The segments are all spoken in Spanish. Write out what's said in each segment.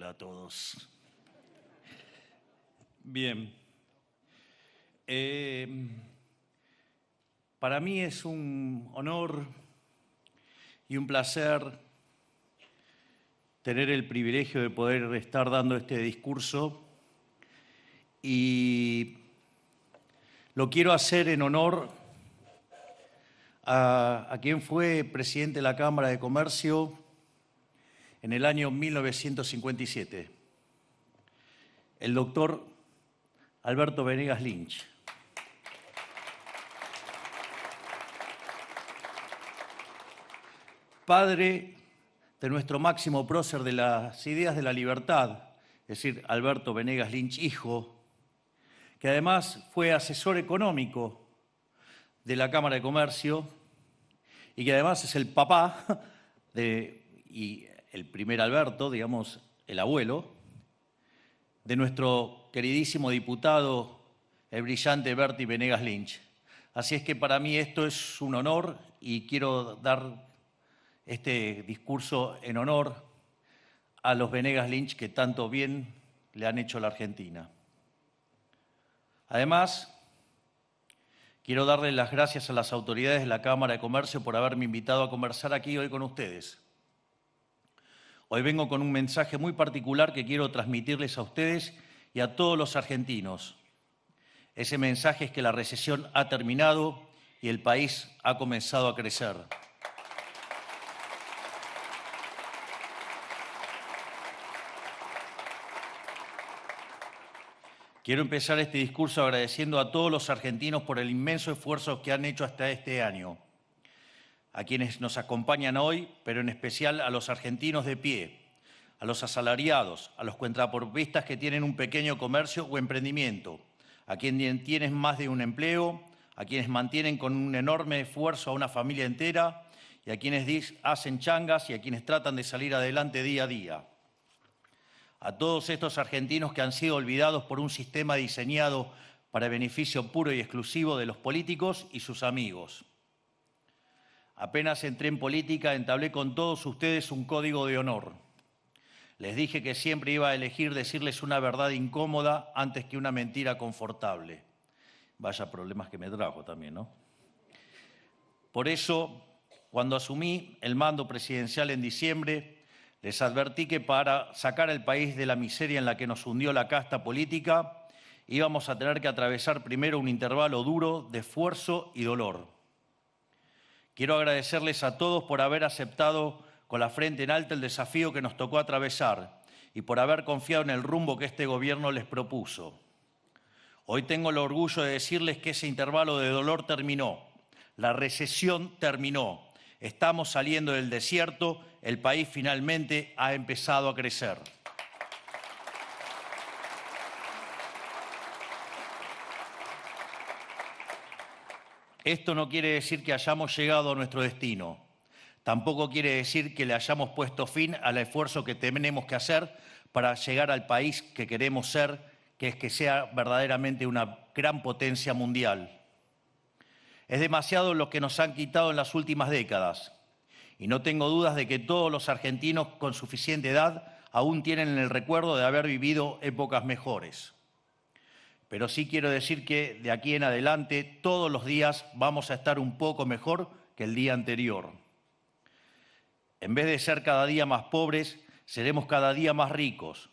Hola a todos. Bien. Para mí es un honor y un placer tener el privilegio de poder estar dando este discurso y lo quiero hacer en honor a quien fue presidente de la Cámara de Comercio en el año 1957, el doctor Alberto Venegas Lynch. Padre de nuestro máximo prócer de las ideas de la libertad, es decir, Alberto Venegas Lynch, hijo, que además fue asesor económico de la Cámara de Comercio y que además es el papá y el primer Alberto, digamos, el abuelo, de nuestro queridísimo diputado, el brillante Bertie Venegas Lynch. Así es que para mí esto es un honor y quiero dar este discurso en honor a los Venegas Lynch que tanto bien le han hecho a la Argentina. Además, quiero darle las gracias a las autoridades de la Cámara de Comercio por haberme invitado a conversar aquí hoy con ustedes. Hoy vengo con un mensaje muy particular que quiero transmitirles a ustedes y a todos los argentinos. Ese mensaje es que la recesión ha terminado y el país ha comenzado a crecer. Quiero empezar este discurso agradeciendo a todos los argentinos por el inmenso esfuerzo que han hecho hasta este año, a quienes nos acompañan hoy, pero en especial a los argentinos de pie, a los asalariados, a los cuentapropistas que tienen un pequeño comercio o emprendimiento, a quienes tienen más de un empleo, a quienes mantienen con un enorme esfuerzo a una familia entera y a quienes hacen changas y a quienes tratan de salir adelante día a día. A todos estos argentinos que han sido olvidados por un sistema diseñado para beneficio puro y exclusivo de los políticos y sus amigos. Apenas entré en política, entablé con todos ustedes un código de honor. Les dije que siempre iba a elegir decirles una verdad incómoda antes que una mentira confortable. Vaya problemas que me trajo también, ¿no? Por eso, cuando asumí el mando presidencial en diciembre, les advertí que para sacar al país de la miseria en la que nos hundió la casta política, íbamos a tener que atravesar primero un intervalo duro de esfuerzo y dolor. Quiero agradecerles a todos por haber aceptado con la frente en alta el desafío que nos tocó atravesar y por haber confiado en el rumbo que este gobierno les propuso. Hoy tengo el orgullo de decirles que ese intervalo de dolor terminó, la recesión terminó. Estamos saliendo del desierto, el país finalmente ha empezado a crecer. Esto no quiere decir que hayamos llegado a nuestro destino. Tampoco quiere decir que le hayamos puesto fin al esfuerzo que tenemos que hacer para llegar al país que queremos ser, que es que sea verdaderamente una gran potencia mundial. Es demasiado lo que nos han quitado en las últimas décadas. Y no tengo dudas de que todos los argentinos con suficiente edad aún tienen el recuerdo de haber vivido épocas mejores. Pero sí quiero decir que de aquí en adelante todos los días vamos a estar un poco mejor que el día anterior. En vez de ser cada día más pobres, seremos cada día más ricos.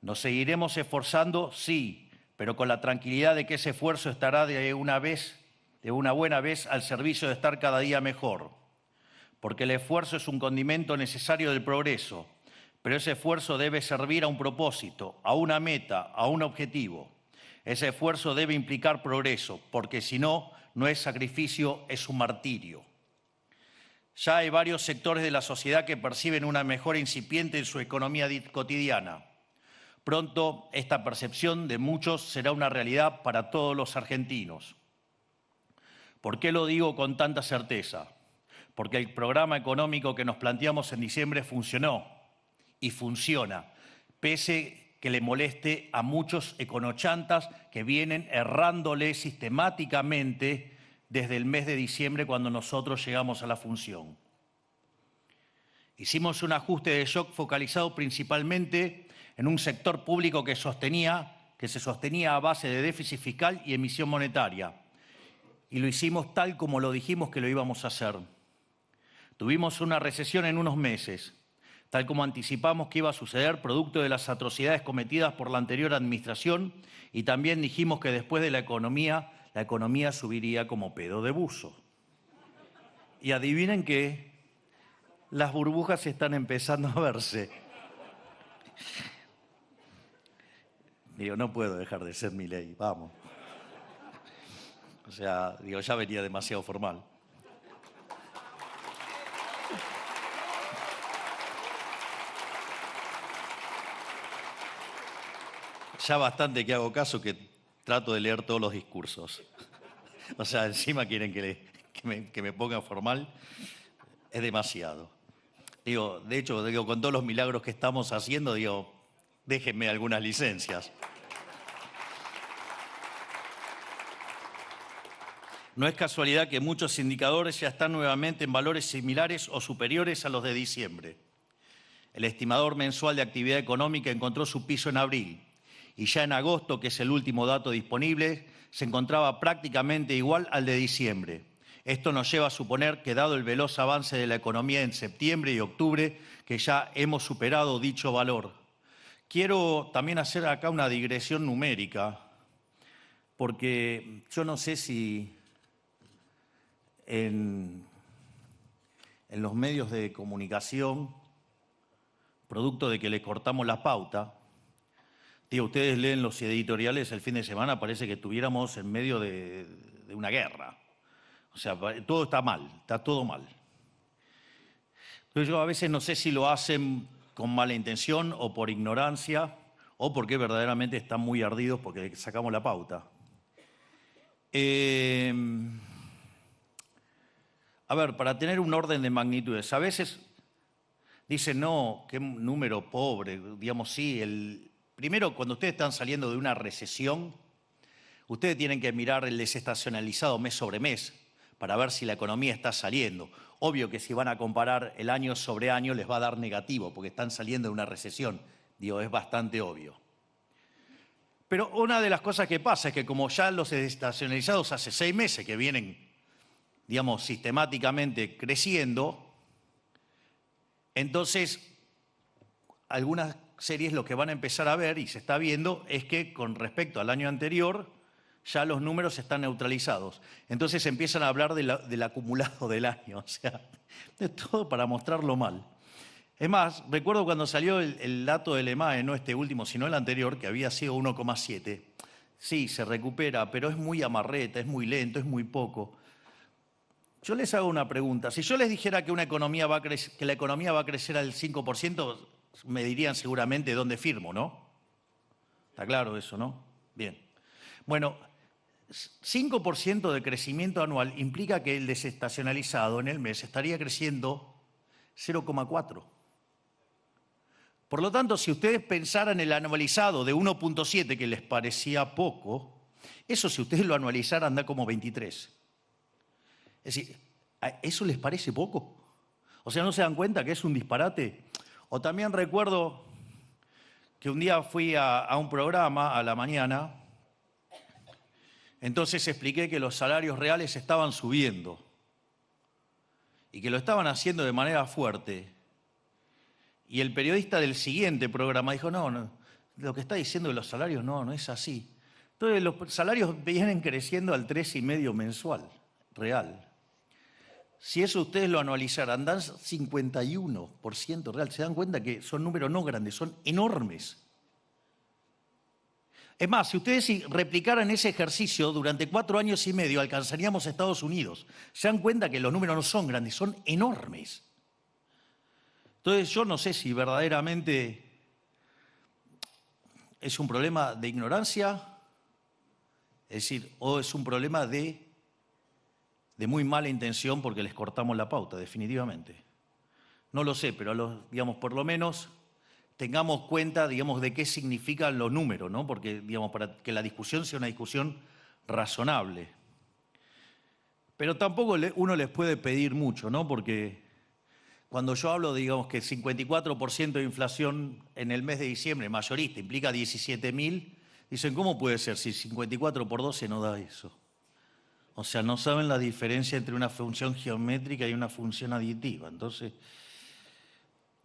Nos seguiremos esforzando, sí, pero con la tranquilidad de que ese esfuerzo estará de una buena vez al servicio de estar cada día mejor. Porque el esfuerzo es un condimento necesario del progreso, pero ese esfuerzo debe servir a un propósito, a una meta, a un objetivo. Ese esfuerzo debe implicar progreso, porque si no, no es sacrificio, es un martirio. Ya hay varios sectores de la sociedad que perciben una mejora incipiente en su economía cotidiana. Pronto, esta percepción de muchos será una realidad para todos los argentinos. ¿Por qué lo digo con tanta certeza? Porque el programa económico que nos planteamos en diciembre funcionó y funciona, pese que le moleste a muchos econochantas que vienen errándole sistemáticamente desde el mes de diciembre cuando nosotros llegamos a la función. Hicimos un ajuste de shock focalizado principalmente en un sector público que se sostenía a base de déficit fiscal y emisión monetaria. Y lo hicimos tal como lo dijimos que lo íbamos a hacer. Tuvimos una recesión en unos meses, tal como anticipamos que iba a suceder producto de las atrocidades cometidas por la anterior administración, y también dijimos que después de la economía subiría como pedo de buzo. Y adivinen qué, las burbujas están empezando a verse. Digo, no puedo dejar de ser Milei, vamos. O sea, digo, ya venía demasiado formal. Ya bastante que hago caso que trato de leer todos los discursos. O sea, encima quieren que me ponga formal. Es demasiado. Digo, de hecho, con todos los milagros que estamos haciendo, digo, déjenme algunas licencias. No es casualidad que muchos indicadores ya están nuevamente en valores similares o superiores a los de diciembre. El estimador mensual de actividad económica encontró su piso en abril y ya en agosto, que es el último dato disponible, se encontraba prácticamente igual al de diciembre. Esto nos lleva a suponer que, dado el veloz avance de la economía en septiembre y octubre, que ya hemos superado dicho valor. Quiero también hacer acá una digresión numérica, porque yo no sé si en los medios de comunicación, producto de que le cortamos la pauta, digo, ustedes leen los editoriales el fin de semana, parece que estuviéramos en medio de una guerra. O sea, todo está mal, está todo mal. Entonces yo a veces no sé si lo hacen con mala intención o por ignorancia o porque verdaderamente están muy ardidos porque le sacamos la pauta. A ver, para tener un orden de magnitudes, a veces dicen, no, qué número pobre, digamos, sí. Primero, cuando ustedes están saliendo de una recesión, ustedes tienen que mirar el desestacionalizado mes sobre mes para ver si la economía está saliendo. Obvio que si van a comparar el año sobre año les va a dar negativo porque están saliendo de una recesión. Digo, es bastante obvio. Pero una de las cosas que pasa es que como ya los desestacionalizados hace 6 meses que vienen, digamos, sistemáticamente creciendo, entonces algunas series lo que van a empezar a ver, y se está viendo, es que con respecto al año anterior ya los números están neutralizados. Entonces empiezan a hablar del acumulado del año, o sea, de todo para mostrarlo mal. Es más, recuerdo cuando salió el dato del EMAE, no este último, sino el anterior, que había sido 1,7. Sí, se recupera, pero es muy amarreta, es muy lento, es muy poco. Yo les hago una pregunta. Si yo les dijera que la economía va a crecer al 5%, me dirían seguramente dónde firmo, ¿no? Está claro eso, ¿no? Bien. Bueno, 5% de crecimiento anual implica que el desestacionalizado en el mes estaría creciendo 0,4. Por lo tanto, si ustedes pensaran el anualizado de 1,7, que les parecía poco, eso si ustedes lo anualizaran da como 23. Es decir, ¿eso les parece poco? O sea, ¿no se dan cuenta que es un disparate? O también recuerdo que un día fui a un programa a la mañana. Entonces expliqué que los salarios reales estaban subiendo y que lo estaban haciendo de manera fuerte. Y el periodista del siguiente programa dijo, no, lo que está diciendo de los salarios no es así. Entonces los salarios vienen creciendo al 3,5% mensual, real. Si eso ustedes lo anualizaran, dan 51% real. Se dan cuenta que son números no grandes, son enormes. Es más, si ustedes replicaran ese ejercicio durante 4 años y medio, alcanzaríamos a Estados Unidos. Se dan cuenta que los números no son grandes, son enormes. Entonces yo no sé si verdaderamente es un problema de ignorancia, es decir, o es un problema de muy mala intención porque les cortamos la pauta, definitivamente. No lo sé, pero digamos, por lo menos tengamos cuenta, digamos, de qué significan los números, ¿no? Porque, digamos, para que la discusión sea una discusión razonable. Pero tampoco uno les puede pedir mucho, ¿no? Porque cuando yo hablo, digamos, que 54% de inflación en el mes de diciembre, mayorista, implica 17.000, dicen, ¿cómo puede ser si 54 por 12 no da eso? O sea, no saben la diferencia entre una función geométrica y una función aditiva. Entonces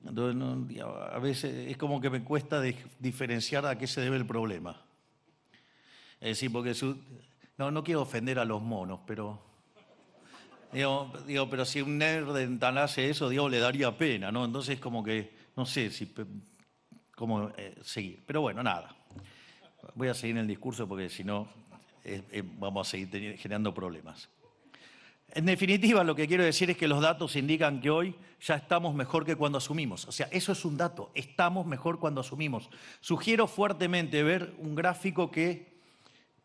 no, a veces es como que me cuesta diferenciar a qué se debe el problema. Es decir, porque no quiero ofender a los monos, pero pero si un nerd hace eso, le daría pena, ¿no? Entonces como que no sé cómo seguir. Pero bueno, nada. Voy a seguir en el discurso porque si no vamos a seguir generando problemas. En definitiva, lo que quiero decir es que los datos indican que hoy ya estamos mejor que cuando asumimos. O sea, eso es un dato. Estamos mejor cuando asumimos. Sugiero fuertemente ver un gráfico que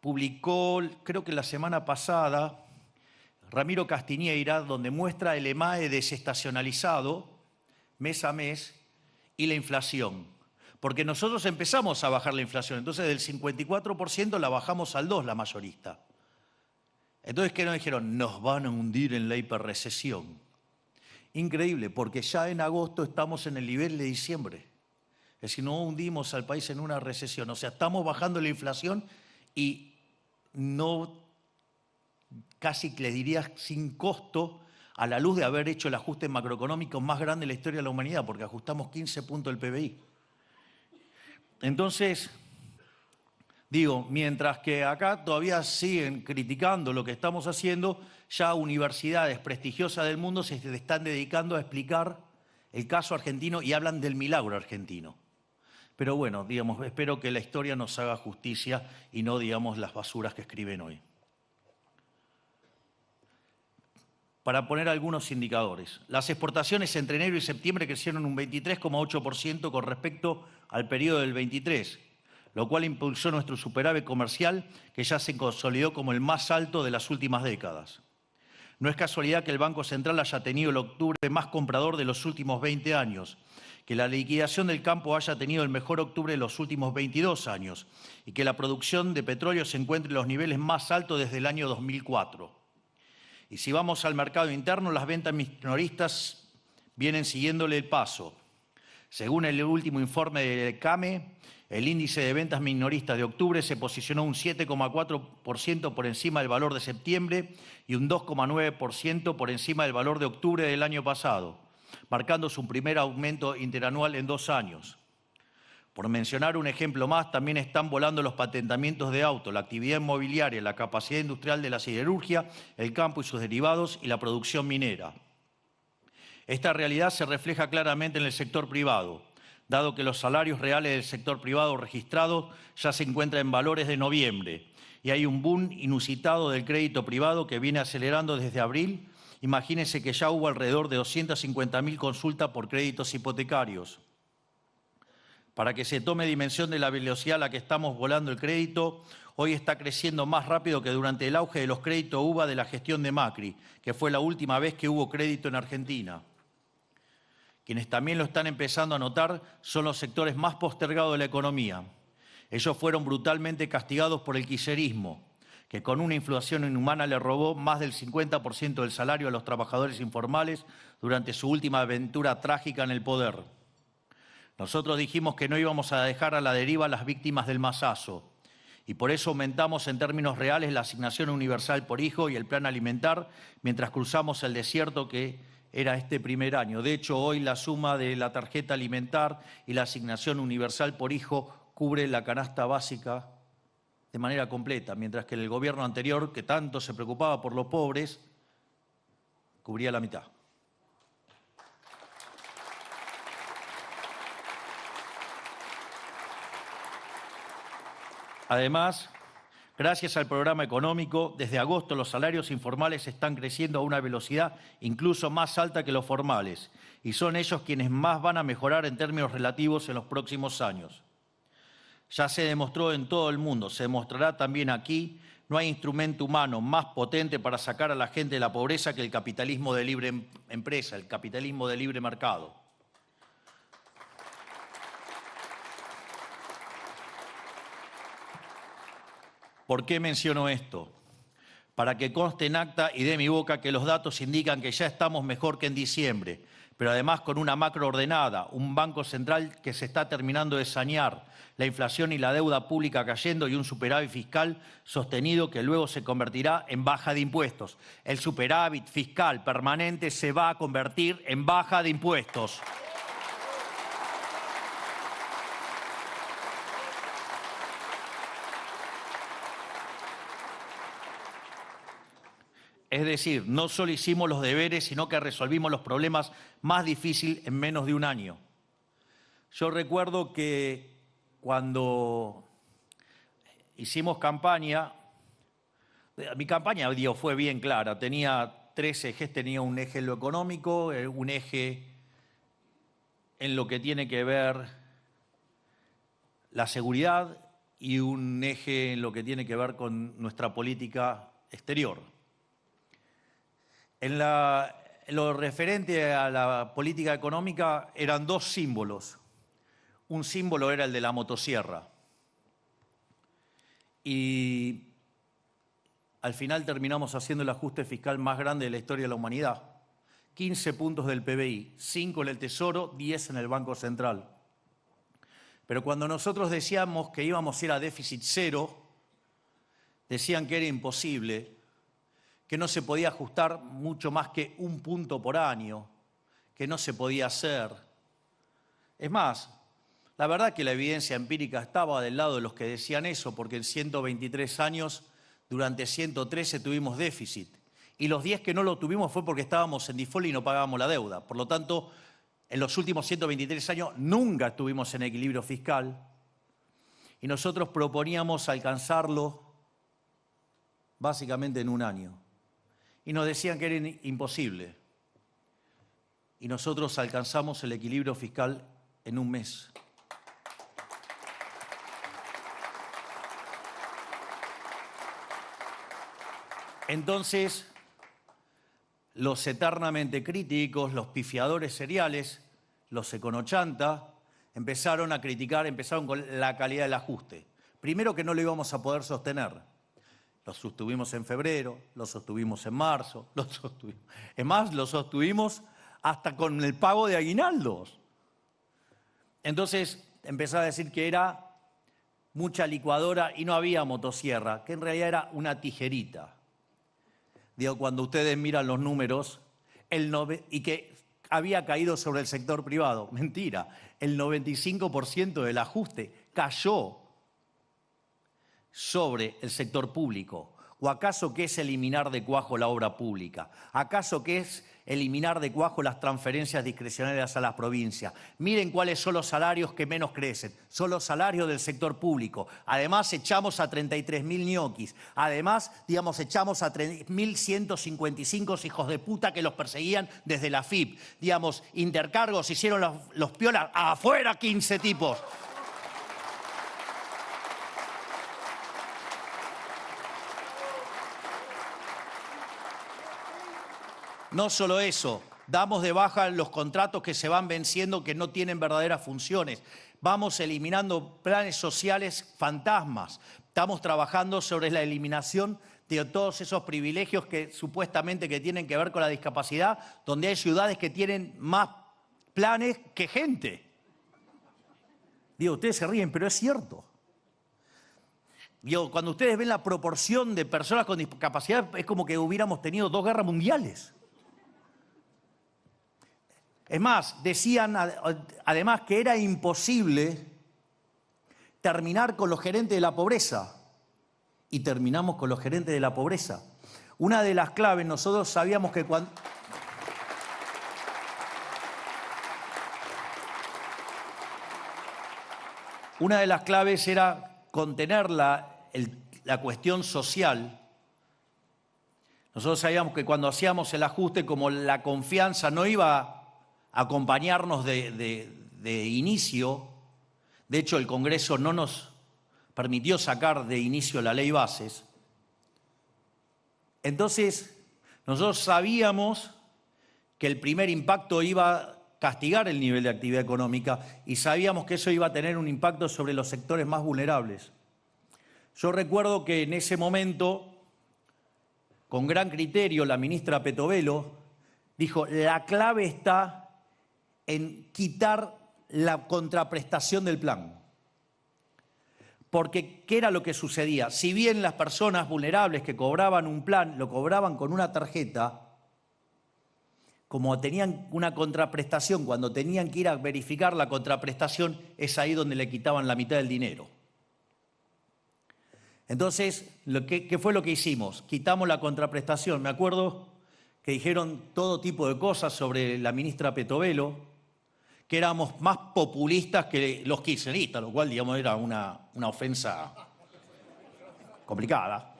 publicó, creo que la semana pasada, Ramiro Castiñeira, donde muestra el EMAE desestacionalizado mes a mes y la inflación. Porque nosotros empezamos a bajar la inflación, entonces del 54% la bajamos al 2%, la mayorista. Entonces, ¿qué nos dijeron? Nos van a hundir en la hiperrecesión. Increíble, porque ya en agosto estamos en el nivel de diciembre. Es decir, no hundimos al país en una recesión. O sea, estamos bajando la inflación y no, casi que les diría sin costo, a la luz de haber hecho el ajuste macroeconómico más grande de la historia de la humanidad, porque ajustamos 15 puntos del PBI. Entonces, digo, mientras que acá todavía siguen criticando lo que estamos haciendo, ya universidades prestigiosas del mundo se están dedicando a explicar el caso argentino y hablan del milagro argentino. Pero bueno, digamos, espero que la historia nos haga justicia y no, digamos, las basuras que escriben hoy. Para poner algunos indicadores. Las exportaciones entre enero y septiembre crecieron un 23,8% con respecto al periodo del 23, lo cual impulsó nuestro superávit comercial, que ya se consolidó como el más alto de las últimas décadas. No es casualidad que el Banco Central haya tenido el octubre más comprador de los últimos 20 años, que la liquidación del campo haya tenido el mejor octubre de los últimos 22 años y que la producción de petróleo se encuentre en los niveles más altos desde el año 2004. Y si vamos al mercado interno, las ventas minoristas vienen siguiéndole el paso. Según el último informe del CAME, el índice de ventas minoristas de octubre se posicionó un 7,4% por encima del valor de septiembre y un 2,9% por encima del valor de octubre del año pasado, marcando su primer aumento interanual en 2 años. Por mencionar un ejemplo más, también están volando los patentamientos de autos, la actividad inmobiliaria, la capacidad industrial de la siderurgia, el campo y sus derivados y la producción minera. Esta realidad se refleja claramente en el sector privado, dado que los salarios reales del sector privado registrados ya se encuentran en valores de noviembre y hay un boom inusitado del crédito privado que viene acelerando desde abril. Imagínense que ya hubo alrededor de 250.000 consultas por créditos hipotecarios. Para que se tome dimensión de la velocidad a la que estamos volando el crédito, hoy está creciendo más rápido que durante el auge de los créditos UVA de la gestión de Macri, que fue la última vez que hubo crédito en Argentina. Quienes también lo están empezando a notar son los sectores más postergados de la economía. Ellos fueron brutalmente castigados por el kirchnerismo, que con una inflación inhumana le robó más del 50% del salario a los trabajadores informales durante su última aventura trágica en el poder. Nosotros dijimos que no íbamos a dejar a la deriva a las víctimas del masazo y por eso aumentamos en términos reales la asignación universal por hijo y el plan alimentar mientras cruzamos el desierto que era este primer año. De hecho, hoy la suma de la tarjeta alimentar y la asignación universal por hijo cubre la canasta básica de manera completa, mientras que el gobierno anterior, que tanto se preocupaba por los pobres, cubría la mitad. Además, gracias al programa económico, desde agosto los salarios informales están creciendo a una velocidad incluso más alta que los formales y son ellos quienes más van a mejorar en términos relativos en los próximos años. Ya se demostró en todo el mundo, se demostrará también aquí, no hay instrumento humano más potente para sacar a la gente de la pobreza que el capitalismo de libre empresa, el capitalismo de libre mercado. ¿Por qué menciono esto? Para que conste en acta y de mi boca que los datos indican que ya estamos mejor que en diciembre, pero además con una macro ordenada, un banco central que se está terminando de sanear, la inflación y la deuda pública cayendo y un superávit fiscal sostenido que luego se convertirá en baja de impuestos. El superávit fiscal permanente se va a convertir en baja de impuestos. Es decir, no solo hicimos los deberes, sino que resolvimos los problemas más difíciles en menos de un año. Yo recuerdo que cuando hicimos campaña, mi campaña fue bien clara, tenía 3 ejes, tenía un eje en lo económico, un eje en lo que tiene que ver la seguridad y un eje en lo que tiene que ver con nuestra política exterior. En lo referente a la política económica eran 2 símbolos. Un símbolo era el de la motosierra. Y al final terminamos haciendo el ajuste fiscal más grande de la historia de la humanidad. 15 puntos del PBI, 5 en el Tesoro, 10 en el Banco Central. Pero cuando nosotros decíamos que íbamos a ir a déficit cero, decían que era imposible, que no se podía ajustar mucho más que 1 punto por año, que no se podía hacer. Es más, la verdad que la evidencia empírica estaba del lado de los que decían eso, porque en 123 años, durante 113 tuvimos déficit. Y los 10 que no lo tuvimos fue porque estábamos en default y no pagábamos la deuda. Por lo tanto, en los últimos 123 años nunca estuvimos en equilibrio fiscal. Y nosotros proponíamos alcanzarlo básicamente en un año. Y nos decían que era imposible. Y nosotros alcanzamos el equilibrio fiscal en un mes. Entonces, los eternamente críticos, los pifiadores seriales, los econochanta, empezaron a criticar, empezaron con la calidad del ajuste. Primero que no lo íbamos a poder sostener. Lo sostuvimos en febrero, lo sostuvimos en marzo, es más, lo sostuvimos hasta con el pago de aguinaldos. Entonces empezaba a decir que era mucha licuadora y no había motosierra, que en realidad era una tijerita. Digo, cuando ustedes miran los números, y que había caído sobre el sector privado. Mentira, el 95% del ajuste cayó sobre el sector público. ¿O acaso qué es eliminar de cuajo la obra pública? ¿Acaso qué es eliminar de cuajo las transferencias discrecionales a las provincias? Miren cuáles son los salarios que menos crecen. Son los salarios del sector público. Además, echamos a 33.000 ñoquis. Además, echamos a 3.155 hijos de puta que los perseguían desde la FIP. Intercargos, hicieron los piolas. ¡Afuera 15 tipos! No solo eso, damos de baja los contratos que se van venciendo que no tienen verdaderas funciones. Vamos eliminando planes sociales fantasmas. Estamos trabajando sobre la eliminación de todos esos privilegios que supuestamente que tienen que ver con la discapacidad, donde hay ciudades que tienen más planes que gente. Ustedes se ríen, pero es cierto. Cuando ustedes ven la proporción de personas con discapacidad, es como que hubiéramos tenido 2 guerras mundiales. Es más, decían además que era imposible terminar con los gerentes de la pobreza. Y terminamos con los gerentes de la pobreza. Una de las claves, nosotros sabíamos que cuando... Una de las claves era contener la cuestión social. Nosotros sabíamos que cuando hacíamos el ajuste, como la confianza no iba a acompañarnos de inicio, de hecho el Congreso no nos permitió sacar de inicio la ley bases, entonces nosotros sabíamos que el primer impacto iba a castigar el nivel de actividad económica y sabíamos que eso iba a tener un impacto sobre los sectores más vulnerables. Yo recuerdo que en ese momento, con gran criterio, la ministra Petovelo dijo: la clave está en quitar la contraprestación del plan. Porque, ¿qué era lo que sucedía? Si bien las personas vulnerables que cobraban un plan lo cobraban con una tarjeta, como tenían una contraprestación, cuando tenían que ir a verificar la contraprestación, es ahí donde le quitaban la mitad del dinero. Entonces, ¿qué fue lo que hicimos? Quitamos la contraprestación. Me acuerdo que dijeron todo tipo de cosas sobre la ministra Petovelo, que éramos más populistas que los kirchneristas, lo cual, digamos, era una ofensa complicada.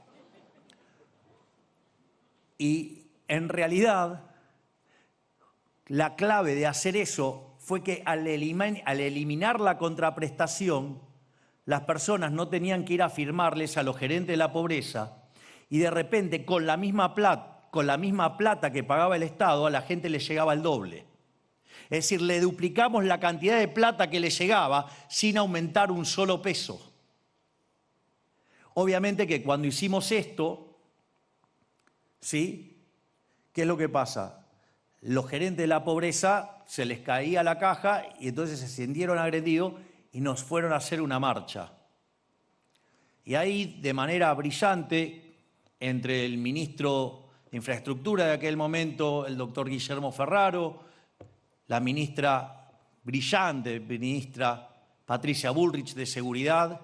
Y en realidad, la clave de hacer eso fue que al eliminar la contraprestación, las personas no tenían que ir a firmarles a los gerentes de la pobreza y de repente con la misma plata que pagaba el Estado, a la gente le llegaba el doble. Es decir, le duplicamos la cantidad de plata que le llegaba sin aumentar un solo peso. Obviamente que cuando hicimos esto, ¿sí? ¿Qué es lo que pasa? Los gerentes de la pobreza se les caía la caja y entonces se sintieron agredidos y nos fueron a hacer una marcha. Y ahí, de manera brillante, entre el ministro de Infraestructura de aquel momento, el doctor Guillermo Ferraro, la brillante ministra Patricia Bullrich de Seguridad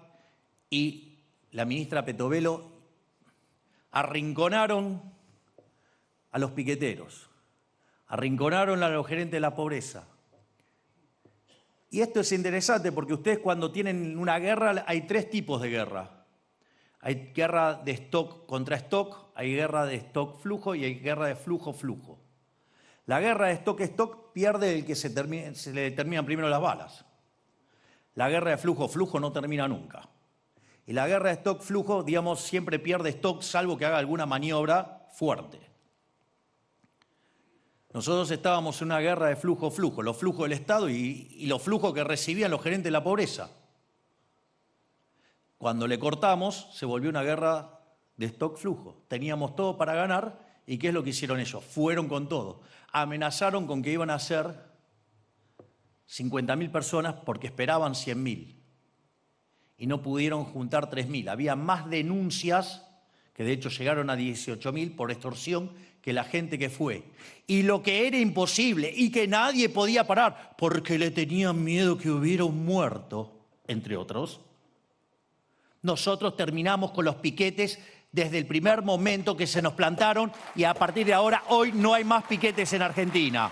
y la ministra Petovelo, arrinconaron a los piqueteros, arrinconaron a los gerentes de la pobreza. Y esto es interesante porque ustedes cuando tienen una guerra, hay tres tipos de guerra. Hay guerra de stock contra stock, hay guerra de stock-flujo y hay guerra de flujo-flujo. La guerra de stock-stock pierde el que se le terminan primero las balas. La guerra de flujo-flujo no termina nunca. Y la guerra de stock-flujo, digamos, siempre pierde stock salvo que haga alguna maniobra fuerte. Nosotros estábamos en una guerra de flujo-flujo, los flujos del Estado y los flujos que recibían los gerentes de la pobreza. Cuando le cortamos, se volvió una guerra de stock-flujo. Teníamos todo para ganar y ¿qué es lo que hicieron ellos? Fueron con todo. Amenazaron con que iban a ser 50.000 personas porque esperaban 100.000 y no pudieron juntar 3.000. Había más denuncias, que de hecho llegaron a 18.000 por extorsión, que la gente que fue. Y lo que era imposible y que nadie podía parar porque le tenían miedo que hubiera un muerto, entre otros, nosotros terminamos con los piquetes desde el primer momento que se nos plantaron y a partir de ahora, hoy no hay más piquetes en Argentina.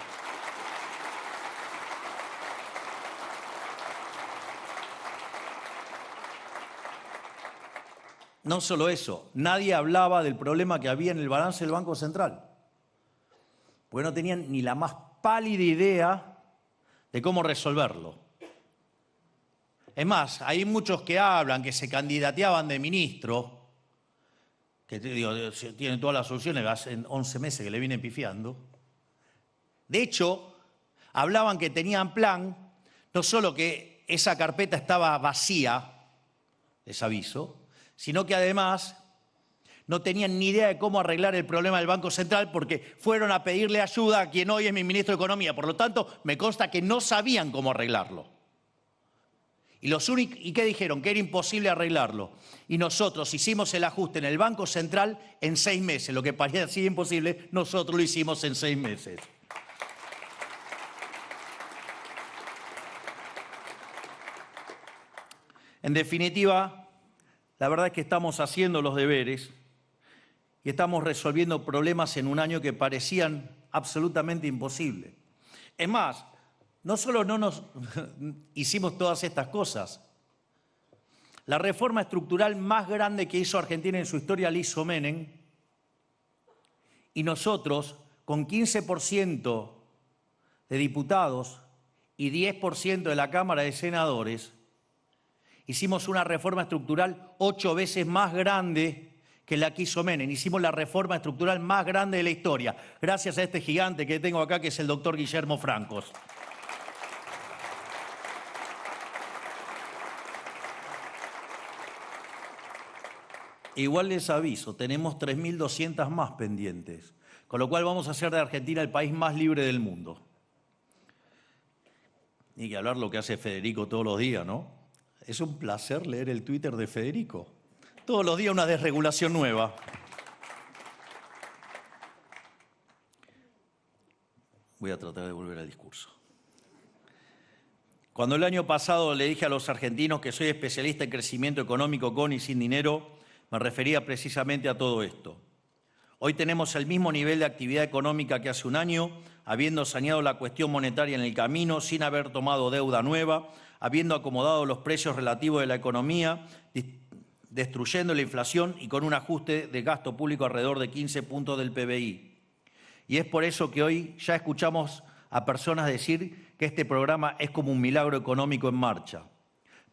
No solo eso, nadie hablaba del problema que había en el balance del Banco Central, porque no tenían ni la más pálida idea de cómo resolverlo. Es más, hay muchos que hablan, que se candidateaban de ministro, que tienen todas las soluciones, hace 11 meses que le vienen pifiando. De hecho, hablaban que tenían plan, no solo que esa carpeta estaba vacía, les aviso, sino que además no tenían ni idea de cómo arreglar el problema del Banco Central porque fueron a pedirle ayuda a quien hoy es mi ministro de Economía. Por lo tanto, me consta que no sabían cómo arreglarlo. ¿Y qué dijeron? Que era imposible arreglarlo. Y nosotros hicimos el ajuste en el Banco Central en 6 meses. Lo que parecía imposible, nosotros lo hicimos en 6 meses. En definitiva, la verdad es que estamos haciendo los deberes y estamos resolviendo problemas en un año que parecían absolutamente imposibles. Es más, no solo no nos hicimos todas estas cosas, la reforma estructural más grande que hizo Argentina en su historia la hizo Menem, y nosotros, con 15% de diputados y 10% de la Cámara de Senadores, hicimos una reforma estructural 8 veces más grande que la que hizo Menem. Hicimos la reforma estructural más grande de la historia, gracias a este gigante que tengo acá, que es el doctor Guillermo Francos. Igual les aviso, tenemos 3.200 más pendientes, con lo cual vamos a hacer de Argentina el país más libre del mundo. Ni que hablar lo que hace Federico todos los días, ¿no? Es un placer leer el Twitter de Federico. Todos los días una desregulación nueva. Voy a tratar de volver al discurso. Cuando el año pasado le dije a los argentinos que soy especialista en crecimiento económico con y sin dinero, me refería precisamente a todo esto. Hoy tenemos el mismo nivel de actividad económica que hace un año, habiendo saneado la cuestión monetaria en el camino, sin haber tomado deuda nueva, habiendo acomodado los precios relativos de la economía, destruyendo la inflación y con un ajuste de gasto público alrededor de 15 puntos del PBI. Y es por eso que hoy ya escuchamos a personas decir que este programa es como un milagro económico en marcha.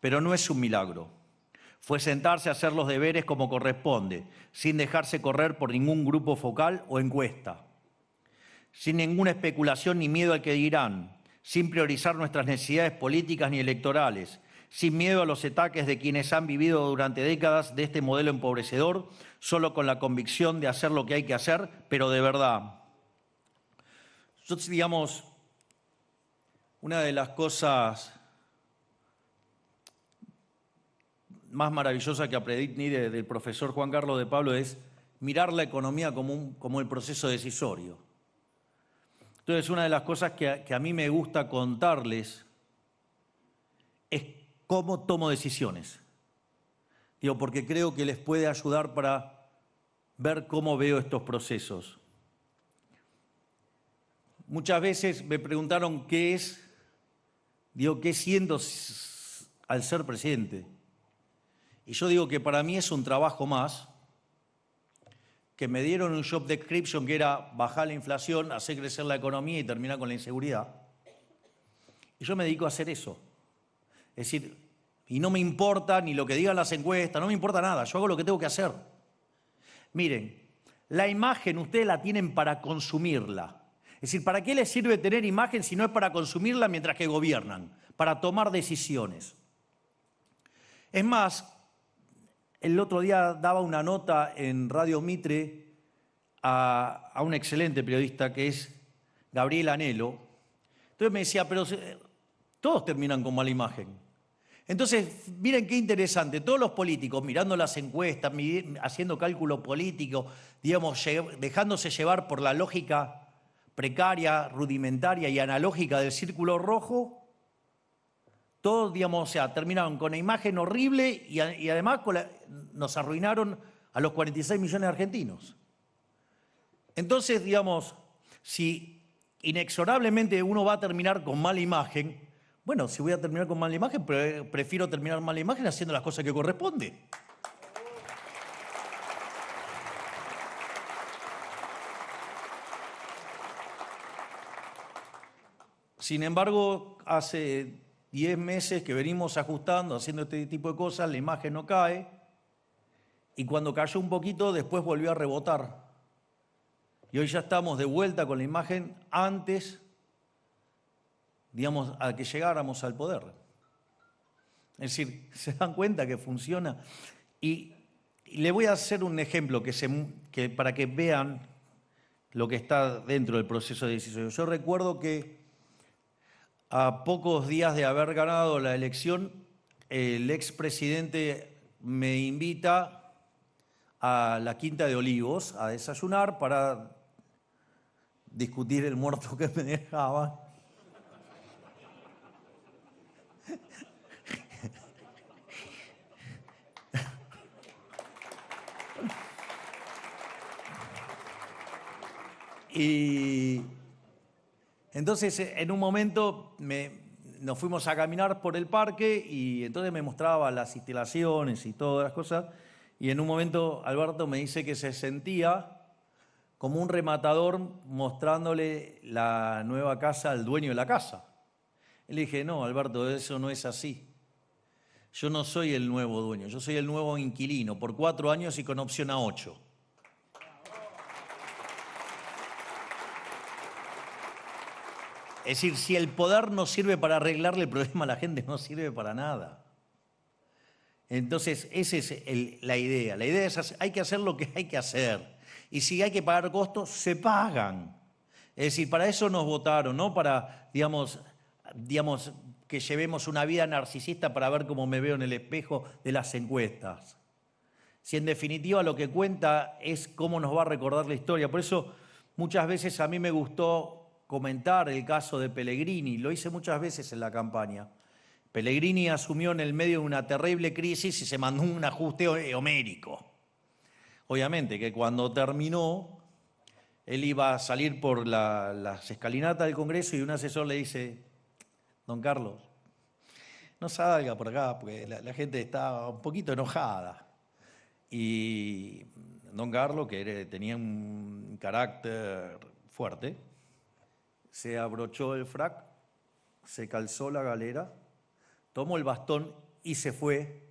Pero no es un milagro. Fue sentarse a hacer los deberes como corresponde, sin dejarse correr por ningún grupo focal o encuesta, sin ninguna especulación ni miedo al que dirán, sin priorizar nuestras necesidades políticas ni electorales, sin miedo a los ataques de quienes han vivido durante décadas de este modelo empobrecedor, solo con la convicción de hacer lo que hay que hacer, pero de verdad. Nosotros, digamos, una de las cosas más maravillosa que aprendí del profesor Juan Carlos de Pablo es mirar la economía como el proceso decisorio. Entonces, una de las cosas que a mí me gusta contarles es cómo tomo decisiones. Digo, porque creo que les puede ayudar para ver cómo veo estos procesos. Muchas veces me preguntaron qué siento al ser presidente. Y yo digo que para mí es un trabajo más, que me dieron un job description que era bajar la inflación, hacer crecer la economía y terminar con la inseguridad. Y yo me dedico a hacer eso. Es decir, y no me importa ni lo que digan las encuestas, no me importa nada, yo hago lo que tengo que hacer. Miren, la imagen ustedes la tienen para consumirla. Es decir, ¿para qué les sirve tener imagen si no es para consumirla mientras que gobiernan? Para tomar decisiones. Es más, el otro día daba una nota en Radio Mitre a un excelente periodista que es Gabriel Anelo. Entonces me decía, pero todos terminan con mala imagen. Entonces, miren qué interesante, todos los políticos mirando las encuestas, haciendo cálculo político, digamos, dejándose llevar por la lógica precaria, rudimentaria y analógica del círculo rojo, todos, digamos, o sea, terminaron con una imagen horrible y además nos arruinaron a los 46 millones de argentinos. Entonces, digamos, si inexorablemente uno va a terminar con mala imagen, bueno, si voy a terminar con mala imagen, prefiero terminar mala imagen haciendo las cosas que corresponde. Sin embargo, hace 10 meses que venimos ajustando, haciendo este tipo de cosas, la imagen no cae, y cuando cayó un poquito, después volvió a rebotar. Y hoy ya estamos de vuelta con la imagen antes, digamos, a que llegáramos al poder. Es decir, se dan cuenta que funciona. Y le voy a hacer un ejemplo para que vean lo que está dentro del proceso de decisión. Yo recuerdo que a pocos días de haber ganado la elección, el expresidente me invita a la Quinta de Olivos a desayunar para discutir el muerto que me dejaba. Y entonces, en un momento nos fuimos a caminar por el parque y entonces me mostraba las instalaciones y todas las cosas. Y en un momento Alberto me dice que se sentía como un rematador mostrándole la nueva casa al dueño de la casa. Y le dije, no, Alberto, eso no es así. Yo no soy el nuevo dueño, yo soy el nuevo inquilino por 4 años y con opción a 8. Es decir, si el poder no sirve para arreglarle el problema a la gente, no sirve para nada. Entonces, esa es la idea. La idea es hay que hacer lo que hay que hacer. Y si hay que pagar costos, se pagan. Es decir, para eso nos votaron, no para, digamos, que llevemos una vida narcisista para ver cómo me veo en el espejo de las encuestas. Si en definitiva lo que cuenta es cómo nos va a recordar la historia. Por eso muchas veces a mí me gustó comentar el caso de Pellegrini, lo hice muchas veces en la campaña. Pellegrini asumió en el medio de una terrible crisis y se mandó un ajuste homérico. Obviamente que cuando terminó, él iba a salir por las escalinatas del Congreso y un asesor le dice: don Carlos, no salga por acá porque la gente está un poquito enojada. Y don Carlos, que tenía un carácter fuerte, se abrochó el frac, se calzó la galera, tomó el bastón y se fue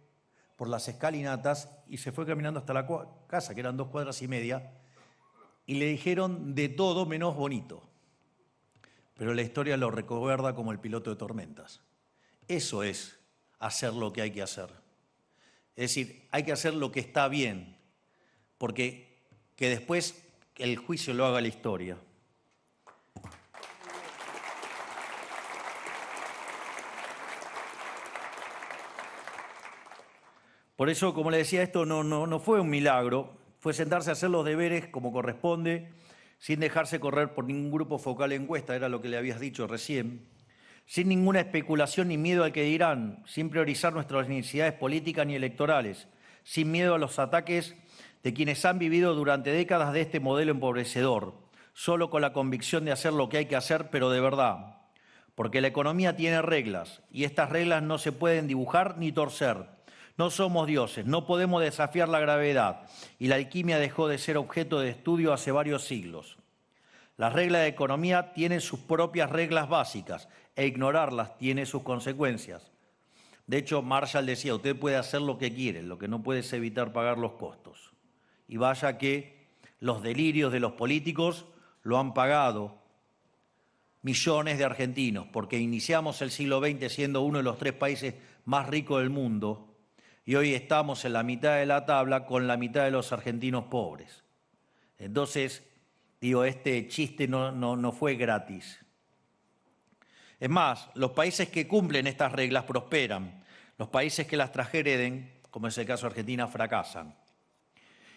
por las escalinatas y se fue caminando hasta la casa, que eran 2 cuadras y media, y le dijeron de todo menos bonito. Pero la historia lo recuerda como el piloto de tormentas. Eso es hacer lo que hay que hacer. Es decir, hay que hacer lo que está bien, porque que después el juicio lo haga la historia. Por eso, como le decía, esto no fue un milagro, fue sentarse a hacer los deberes como corresponde, sin dejarse correr por ningún grupo focal encuesta, era lo que le habías dicho recién, sin ninguna especulación ni miedo al que dirán, sin priorizar nuestras necesidades políticas ni electorales, sin miedo a los ataques de quienes han vivido durante décadas de este modelo empobrecedor, solo con la convicción de hacer lo que hay que hacer, pero de verdad. Porque la economía tiene reglas y estas reglas no se pueden dibujar ni torcer. No somos dioses, no podemos desafiar la gravedad y la alquimia dejó de ser objeto de estudio hace varios siglos. Las reglas de economía tienen sus propias reglas básicas e ignorarlas tiene sus consecuencias. De hecho, Marshall decía, usted puede hacer lo que quiere, lo que no puede es evitar pagar los costos. Y vaya que los delirios de los políticos lo han pagado millones de argentinos, porque iniciamos el siglo XX siendo uno de los 3 países más ricos del mundo y hoy estamos en la mitad de la tabla con la mitad de los argentinos pobres. Entonces, digo, este chiste no fue gratis. Es más, los países que cumplen estas reglas prosperan. Los países que las transgreden, como es el caso de Argentina, fracasan.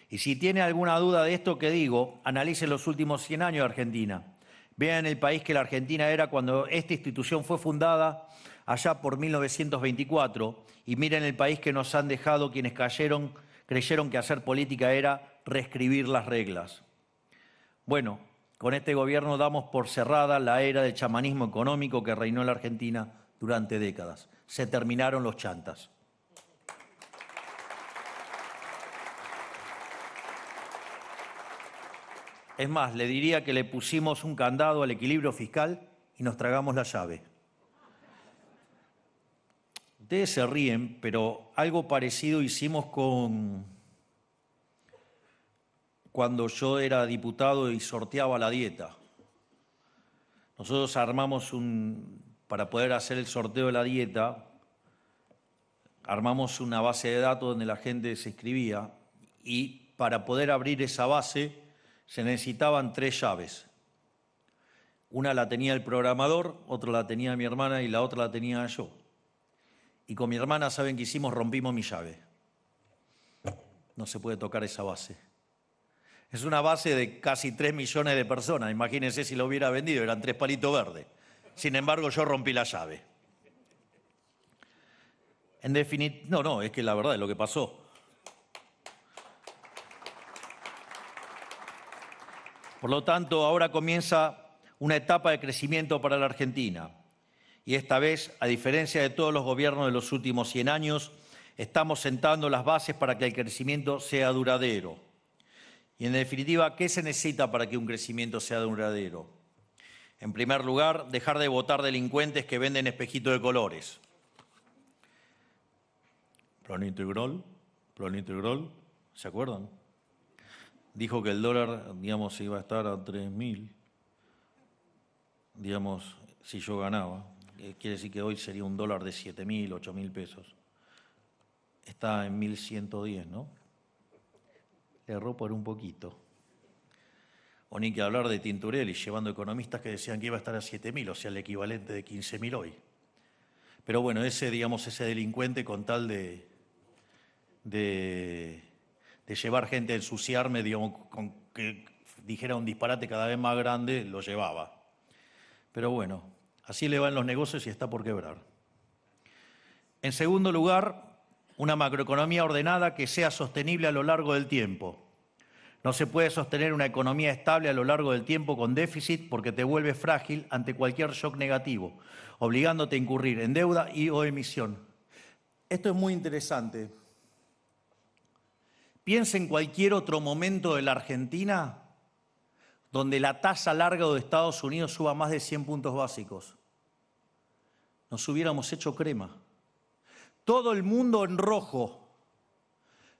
Y si tiene alguna duda de esto que digo, analice los últimos 100 años de Argentina. Vean el país que la Argentina era cuando esta institución fue fundada allá por 1924 y miren el país que nos han dejado quienes creyeron que hacer política era reescribir las reglas. Bueno, con este gobierno damos por cerrada la era del chamanismo económico que reinó en la Argentina durante décadas. Se terminaron los chantas. Es más, le diría que le pusimos un candado al equilibrio fiscal y nos tragamos la llave. Ustedes se ríen, pero algo parecido hicimos cuando yo era diputado y sorteaba la dieta. Nosotros armamos para poder hacer el sorteo de la dieta, armamos una base de datos donde la gente se inscribía y para poder abrir esa base se necesitaban 3 llaves. Una la tenía el programador, otra la tenía mi hermana y la otra la tenía yo. Y con mi hermana, ¿saben qué hicimos? Rompimos mi llave. No se puede tocar esa base. Es una base de casi 3 millones de personas. Imagínense si lo hubiera vendido, eran 3 palitos verdes. Sin embargo, yo rompí la llave. En definitiva, no, es que la verdad es lo que pasó. Por lo tanto, ahora comienza una etapa de crecimiento para la Argentina. Y esta vez, a diferencia de todos los gobiernos de los últimos 100 años, estamos sentando las bases para que el crecimiento sea duradero. Y en definitiva, ¿qué se necesita para que un crecimiento sea duradero? En primer lugar, dejar de votar delincuentes que venden espejitos de colores. Plan integral, ¿se acuerdan? Dijo que el dólar, digamos, iba a estar a 3.000, digamos, si yo ganaba. Quiere decir que hoy sería un dólar de 7.000, 8.000 pesos. Está en 1.110, ¿no? Le erró por un poquito. O ni que hablar de Tinturelli, llevando economistas que decían que iba a estar a 7.000, o sea, el equivalente de 15.000 hoy. Pero bueno, ese delincuente con tal de llevar gente a ensuciarme, con que dijera un disparate cada vez más grande, lo llevaba. Pero bueno, así le van los negocios y está por quebrar. En segundo lugar, una macroeconomía ordenada que sea sostenible a lo largo del tiempo. No se puede sostener una economía estable a lo largo del tiempo con déficit porque te vuelve frágil ante cualquier shock negativo, obligándote a incurrir en deuda y o emisión. Esto es muy interesante. Piensa en cualquier otro momento de la Argentina donde la tasa larga de Estados Unidos suba más de 100 puntos básicos. Nos hubiéramos hecho crema. Todo el mundo en rojo.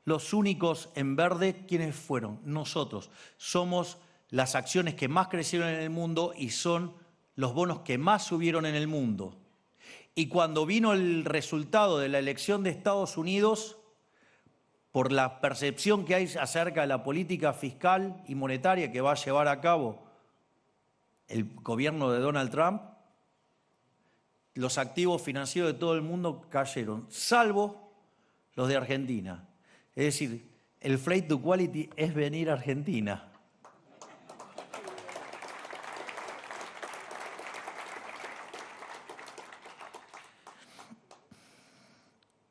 Los únicos en verde, ¿quiénes fueron? Nosotros. Somos las acciones que más crecieron en el mundo y son los bonos que más subieron en el mundo. Y cuando vino el resultado de la elección de Estados Unidos, por la percepción que hay acerca de la política fiscal y monetaria que va a llevar a cabo el gobierno de Donald Trump, los activos financieros de todo el mundo cayeron, salvo los de Argentina. Es decir, el flight to quality es venir a Argentina.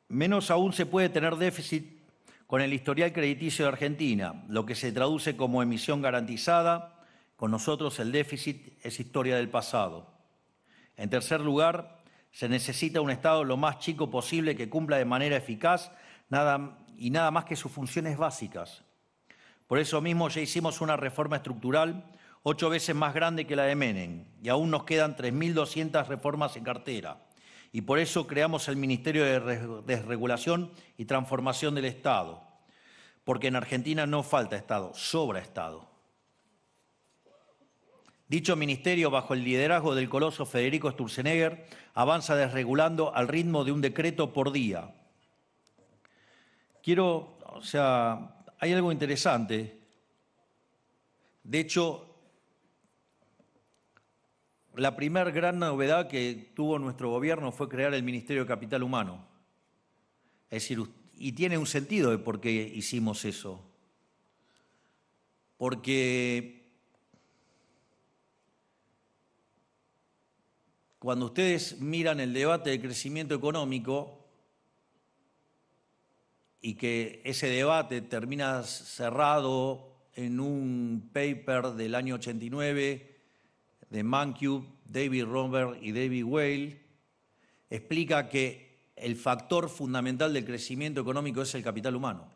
Menos aún se puede tener déficit con el historial crediticio de Argentina, lo que se traduce como emisión garantizada. Con nosotros el déficit es historia del pasado. En tercer lugar, se necesita un Estado lo más chico posible que cumpla de manera eficaz nada más que sus funciones básicas. Por eso mismo ya hicimos una reforma estructural 8 veces más grande que la de Menem y aún nos quedan 3.200 reformas en cartera. Y por eso creamos el Ministerio de Desregulación y Transformación del Estado, porque en Argentina no falta Estado, sobra Estado. Dicho ministerio, bajo el liderazgo del coloso Federico Sturzenegger, avanza desregulando al ritmo de un decreto por día. Hay algo interesante. De hecho, la primera gran novedad que tuvo nuestro gobierno fue crear el Ministerio de Capital Humano. Es decir, y tiene un sentido de por qué hicimos eso. Porque cuando ustedes miran el debate de crecimiento económico y que ese debate termina cerrado en un paper del año 89 de Mankiw, David Romer y David Weil, explica que el factor fundamental del crecimiento económico es el capital humano.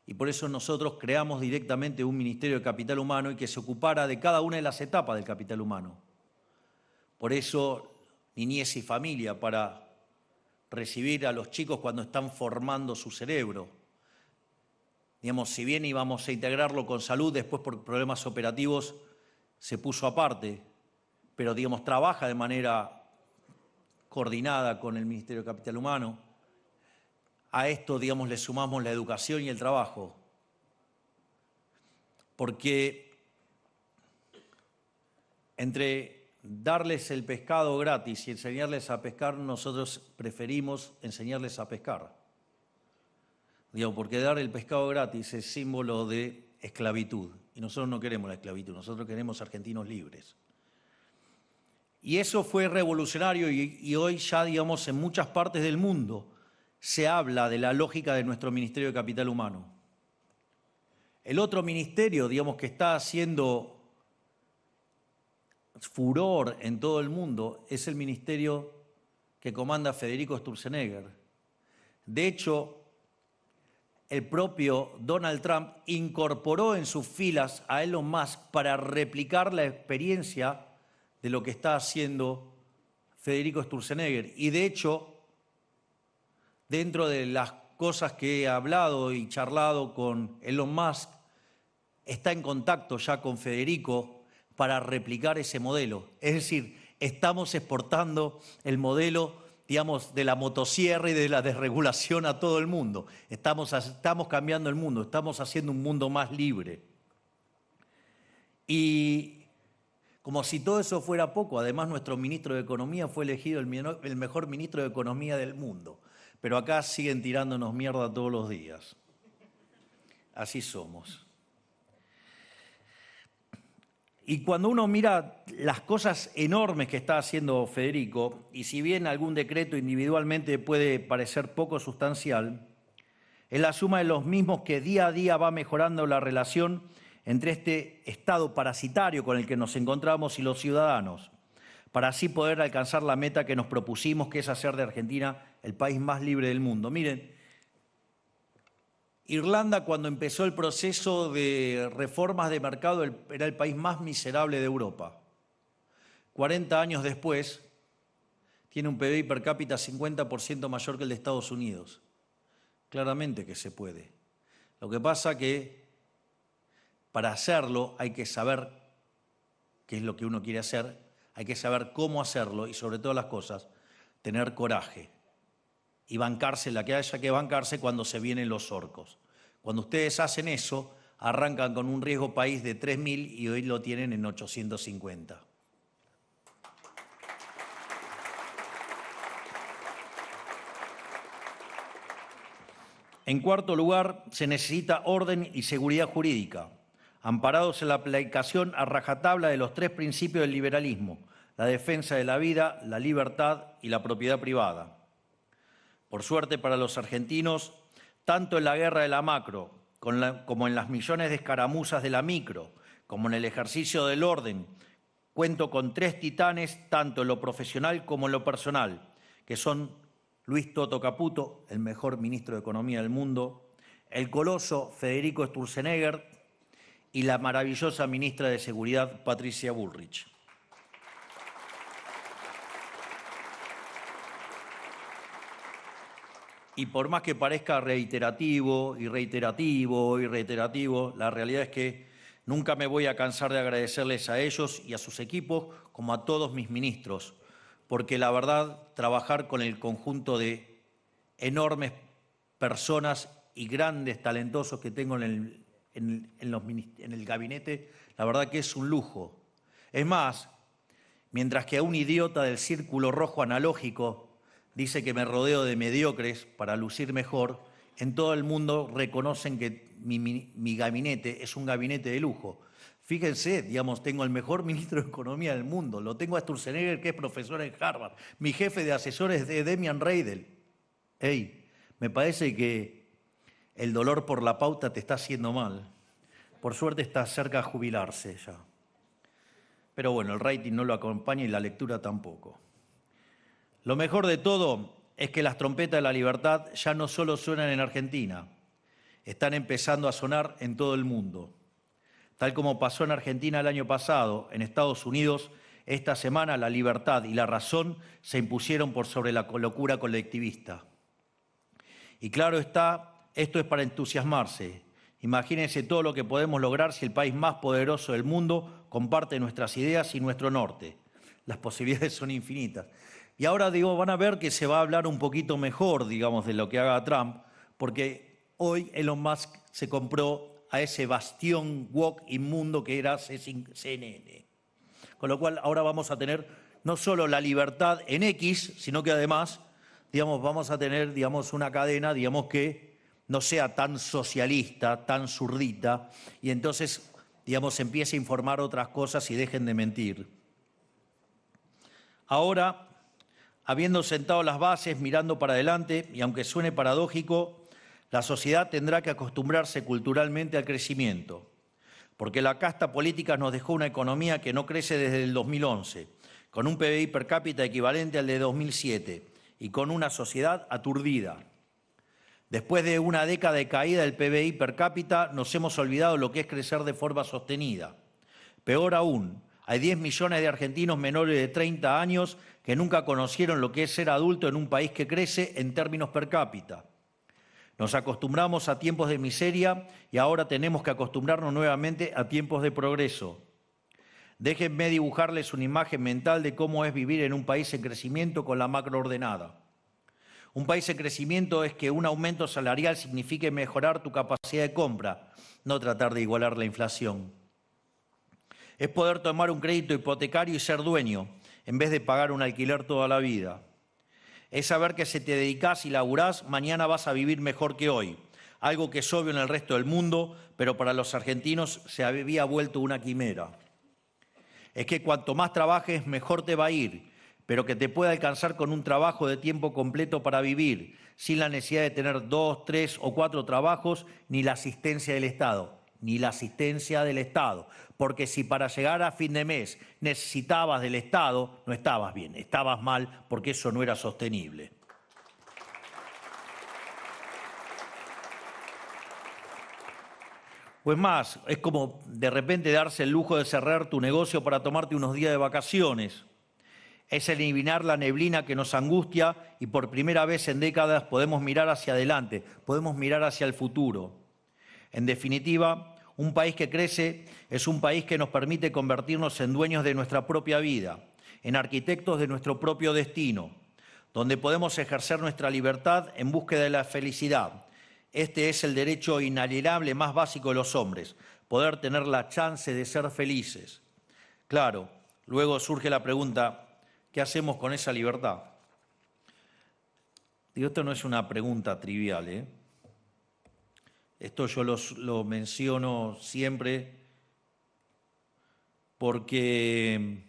Y por eso nosotros creamos directamente un Ministerio de Capital Humano y que se ocupara de cada una de las etapas del capital humano. Por eso, niñez y familia, para recibir a los chicos cuando están formando su cerebro. Digamos, si bien íbamos a integrarlo con salud, después por problemas operativos se puso aparte, pero digamos, trabaja de manera coordinada con el Ministerio de Capital Humano. A esto, digamos, le sumamos la educación y el trabajo. Porque entre darles el pescado gratis y enseñarles a pescar, nosotros preferimos enseñarles a pescar. Digo, porque dar el pescado gratis es símbolo de esclavitud. Y nosotros no queremos la esclavitud, nosotros queremos argentinos libres. Y eso fue revolucionario y hoy ya, digamos, en muchas partes del mundo se habla de la lógica de nuestro Ministerio de Capital Humano. El otro ministerio, digamos, que está haciendo furor en todo el mundo es el ministerio que comanda Federico Sturzenegger. De hecho, el propio Donald Trump incorporó en sus filas a Elon Musk para replicar la experiencia de lo que está haciendo Federico Sturzenegger. Y de hecho, dentro de las cosas que he hablado y charlado con Elon Musk, está en contacto ya con Federico para replicar ese modelo. Es decir, estamos exportando el modelo, digamos, de la motosierra y de la desregulación a todo el mundo. Estamos cambiando el mundo, estamos haciendo un mundo más libre. Y Como si todo eso fuera poco, además nuestro ministro de Economía fue elegido el mejor ministro de Economía del mundo. Pero acá siguen tirándonos mierda todos los días. Así somos. Y cuando uno mira las cosas enormes que está haciendo Federico, y si bien algún decreto individualmente puede parecer poco sustancial, es la suma de los mismos que día a día va mejorando la relación entre este Estado parasitario con el que nos encontramos y los ciudadanos, para así poder alcanzar la meta que nos propusimos, que es hacer de Argentina el país más libre del mundo. Miren, Irlanda, cuando empezó el proceso de reformas de mercado, era el país más miserable de Europa. 40 años después, tiene un PBI per cápita 50% mayor que el de Estados Unidos. Claramente que se puede. Lo que pasa que para hacerlo hay que saber qué es lo que uno quiere hacer, hay que saber cómo hacerlo y, sobre todas las cosas, tener coraje y bancarse la que haya que bancarse cuando se vienen los orcos. Cuando ustedes hacen eso, arrancan con un riesgo país de 3.000 y hoy lo tienen en 850. En cuarto lugar, se necesita orden y seguridad jurídica, amparados en la aplicación a rajatabla de los 3 principios del liberalismo: la defensa de la vida, la libertad y la propiedad privada. Por suerte para los argentinos, tanto en la guerra de la macro, como en las millones de escaramuzas de la micro, como en el ejercicio del orden, cuento con 3 titanes, tanto en lo profesional como en lo personal, que son Luis Toto Caputo, el mejor ministro de Economía del mundo, el coloso Federico Sturzenegger y la maravillosa ministra de Seguridad, Patricia Bullrich. Y por más que parezca reiterativo, la realidad es que nunca me voy a cansar de agradecerles a ellos y a sus equipos, como a todos mis ministros, porque la verdad, trabajar con el conjunto de enormes personas y grandes talentosos que tengo en el gabinete, la verdad que es un lujo. Es más, mientras que a un idiota del círculo rojo analógico dice que me rodeo de mediocres para lucir mejor, en todo el mundo reconocen que mi gabinete es un gabinete de lujo. Fíjense, digamos, tengo el mejor ministro de Economía del mundo, lo tengo a Sturzenegger, que es profesor en Harvard, mi jefe de asesores de Demian Reidel. Hey, me parece que el dolor por la pauta te está haciendo mal. Por suerte está cerca de jubilarse ya. Pero bueno, el rating no lo acompaña y la lectura tampoco. Lo mejor de todo es que las trompetas de la libertad ya no solo suenan en Argentina, están empezando a sonar en todo el mundo. Tal como pasó en Argentina el año pasado, en Estados Unidos, esta semana la libertad y la razón se impusieron por sobre la locura colectivista. Y claro está, esto es para entusiasmarse. Imagínense todo lo que podemos lograr si el país más poderoso del mundo comparte nuestras ideas y nuestro norte. Las posibilidades son infinitas. Y ahora, van a ver que se va a hablar un poquito mejor, digamos, de lo que haga Trump, porque hoy Elon Musk se compró a ese bastión woke inmundo que era CNN. Con lo cual, ahora vamos a tener no solo la libertad en X, sino que además, vamos a tener, una cadena, que no sea tan socialista, tan zurdita, y entonces, empiece a informar otras cosas y dejen de mentir. Ahora, habiendo sentado las bases, mirando para adelante, y aunque suene paradójico, la sociedad tendrá que acostumbrarse culturalmente al crecimiento, porque la casta política nos dejó una economía que no crece desde el 2011, con un PBI per cápita equivalente al de 2007 y con una sociedad aturdida. Después de una década de caída del PBI per cápita, nos hemos olvidado lo que es crecer de forma sostenida. Peor aún, hay 10 millones de argentinos menores de 30 años que nunca conocieron lo que es ser adulto en un país que crece en términos per cápita. Nos acostumbramos a tiempos de miseria y ahora tenemos que acostumbrarnos nuevamente a tiempos de progreso. Déjenme dibujarles una imagen mental de cómo es vivir en un país en crecimiento con la macroordenada. Un país en crecimiento es que un aumento salarial signifique mejorar tu capacidad de compra, no tratar de igualar la inflación. Es poder tomar un crédito hipotecario y ser dueño, en vez de pagar un alquiler toda la vida. Es saber que si te dedicás y laburás, mañana vas a vivir mejor que hoy. Algo que es obvio en el resto del mundo, pero para los argentinos se había vuelto una quimera. Es que cuanto más trabajes, mejor te va a ir, pero que te pueda alcanzar con un trabajo de tiempo completo para vivir, sin la necesidad de tener 2, 3 o 4 trabajos, ni la asistencia del Estado. Ni la asistencia del Estado. Porque si para llegar a fin de mes necesitabas del Estado, no estabas bien, estabas mal, porque eso no era sostenible. Pues más, es como de repente darse el lujo de cerrar tu negocio para tomarte unos días de vacaciones. Es eliminar la neblina que nos angustia y por primera vez en décadas podemos mirar hacia adelante, podemos mirar hacia el futuro. En definitiva, un país que crece es un país que nos permite convertirnos en dueños de nuestra propia vida, en arquitectos de nuestro propio destino, donde podemos ejercer nuestra libertad en búsqueda de la felicidad. Este es el derecho inalienable más básico de los hombres, poder tener la chance de ser felices. Claro, luego surge la pregunta, ¿qué hacemos con esa libertad? Digo, esto no es una pregunta trivial, ¿eh? Esto yo lo menciono siempre porque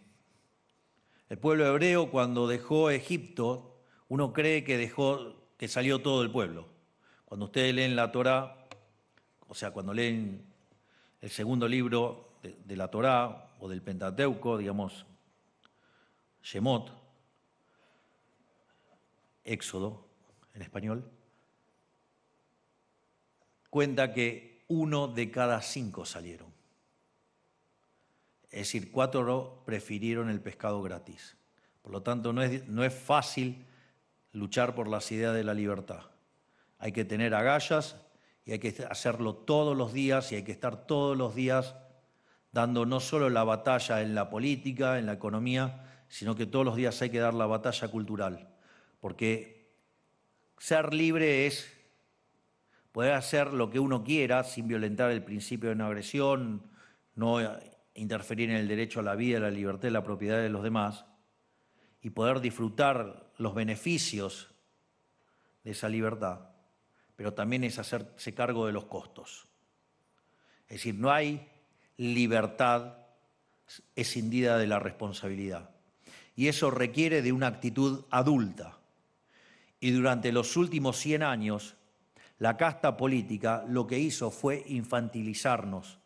el pueblo hebreo cuando dejó Egipto, uno cree que salió todo el pueblo. Cuando ustedes leen la Torá, o sea, cuando leen el segundo libro de la Torá o del Pentateuco, digamos, Shemot, Éxodo en español, cuenta que 1 de cada 5 salieron. Es decir, 4 prefirieron el pescado gratis. Por lo tanto, no es fácil luchar por las ideas de la libertad. Hay que tener agallas y hay que hacerlo todos los días y hay que estar todos los días dando no solo la batalla en la política, en la economía, sino que todos los días hay que dar la batalla cultural. Porque ser libre es poder hacer lo que uno quiera sin violentar el principio de no agresión, no interferir en el derecho a la vida, a la libertad y la propiedad de los demás, y poder disfrutar los beneficios de esa libertad, pero también es hacerse cargo de los costos. Es decir, no hay libertad escindida de la responsabilidad. Y eso requiere de una actitud adulta. Y durante los últimos 100 años, la casta política lo que hizo fue infantilizarnos.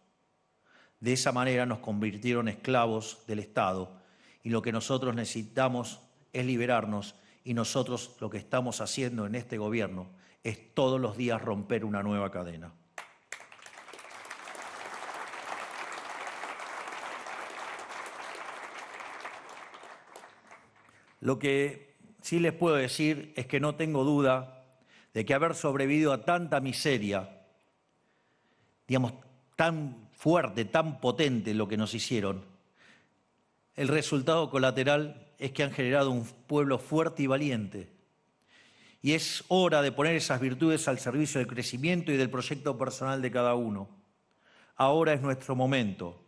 De esa manera nos convirtieron en esclavos del Estado y lo que nosotros necesitamos es liberarnos y nosotros lo que estamos haciendo en este gobierno es todos los días romper una nueva cadena. Lo que sí les puedo decir es que no tengo duda de que haber sobrevivido a tanta miseria, digamos, tan fuerte, tan potente lo que nos hicieron, el resultado colateral es que han generado un pueblo fuerte y valiente. Y es hora de poner esas virtudes al servicio del crecimiento y del proyecto personal de cada uno. Ahora es nuestro momento,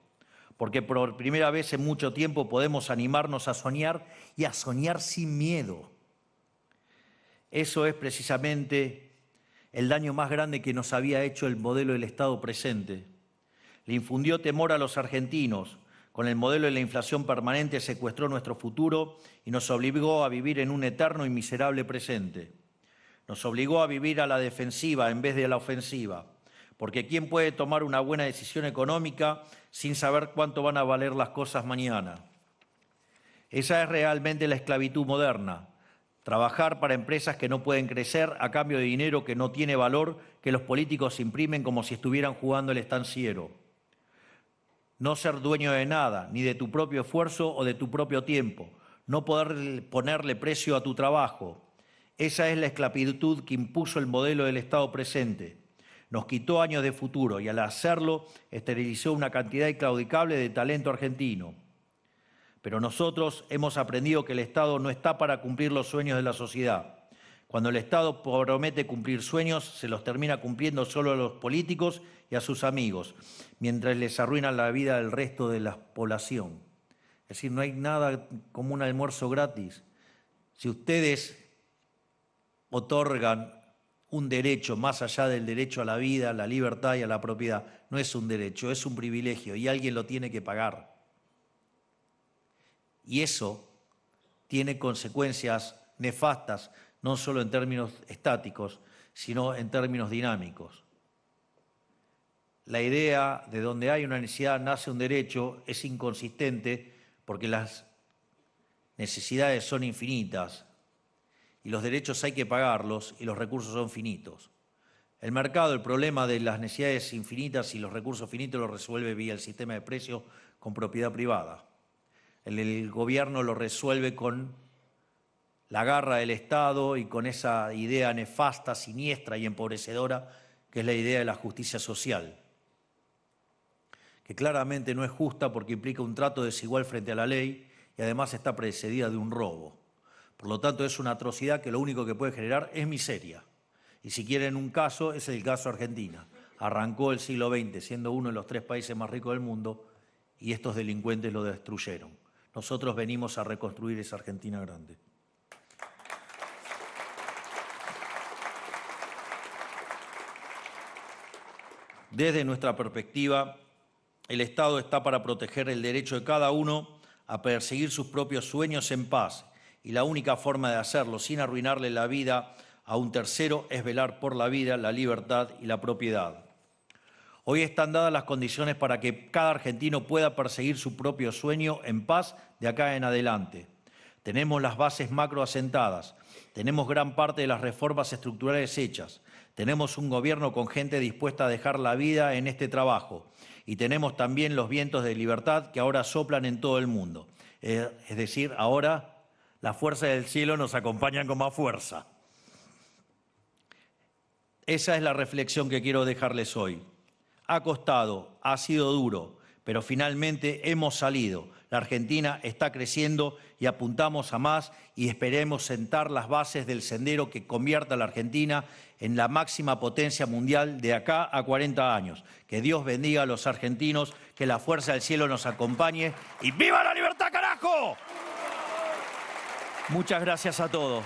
porque por primera vez en mucho tiempo podemos animarnos a soñar y a soñar sin miedo. Eso es precisamente el daño más grande que nos había hecho el modelo del Estado presente. Le infundió temor a los argentinos. Con el modelo de la inflación permanente secuestró nuestro futuro y nos obligó a vivir en un eterno y miserable presente. Nos obligó a vivir a la defensiva en vez de a la ofensiva. Porque ¿quién puede tomar una buena decisión económica sin saber cuánto van a valer las cosas mañana? Esa es realmente la esclavitud moderna. Trabajar para empresas que no pueden crecer a cambio de dinero que no tiene valor, que los políticos imprimen como si estuvieran jugando el estanciero. No ser dueño de nada, ni de tu propio esfuerzo o de tu propio tiempo. No poder ponerle precio a tu trabajo. Esa es la esclavitud que impuso el modelo del Estado presente. Nos quitó años de futuro y al hacerlo esterilizó una cantidad inclaudicable de talento argentino. Pero nosotros hemos aprendido que el Estado no está para cumplir los sueños de la sociedad. Cuando el Estado promete cumplir sueños, se los termina cumpliendo solo a los políticos y a sus amigos, mientras les arruinan la vida al resto de la población. Es decir, no hay nada como un almuerzo gratis. Si ustedes otorgan un derecho más allá del derecho a la vida, a la libertad y a la propiedad, no es un derecho, es un privilegio y alguien lo tiene que pagar. Y eso tiene consecuencias nefastas, no solo en términos estáticos, sino en términos dinámicos. La idea de donde hay una necesidad nace un derecho es inconsistente porque las necesidades son infinitas y los derechos hay que pagarlos y los recursos son finitos. El mercado, el problema de las necesidades infinitas y los recursos finitos lo resuelve vía el sistema de precios con propiedad privada. El gobierno lo resuelve con la garra del Estado y con esa idea nefasta, siniestra y empobrecedora que es la idea de la justicia social, que claramente no es justa porque implica un trato desigual frente a la ley y además está precedida de un robo. Por lo tanto, es una atrocidad que lo único que puede generar es miseria. Y si quieren un caso, es el caso Argentina. Arrancó el siglo XX siendo uno de los 3 países más ricos del mundo y estos delincuentes lo destruyeron. Nosotros venimos a reconstruir esa Argentina grande. Desde nuestra perspectiva, el Estado está para proteger el derecho de cada uno a perseguir sus propios sueños en paz. Y la única forma de hacerlo sin arruinarle la vida a un tercero es velar por la vida, la libertad y la propiedad. Hoy están dadas las condiciones para que cada argentino pueda perseguir su propio sueño en paz de acá en adelante. Tenemos las bases macro asentadas, tenemos gran parte de las reformas estructurales hechas, tenemos un gobierno con gente dispuesta a dejar la vida en este trabajo y tenemos también los vientos de libertad que ahora soplan en todo el mundo. Es decir, ahora las fuerzas del cielo nos acompañan con más fuerza. Esa es la reflexión que quiero dejarles hoy. Ha costado, ha sido duro, pero finalmente hemos salido. La Argentina está creciendo y apuntamos a más y esperemos sentar las bases del sendero que convierta a la Argentina en la máxima potencia mundial de acá a 40 años. Que Dios bendiga a los argentinos, que la fuerza del cielo nos acompañe y ¡viva la libertad, carajo! Muchas gracias a todos.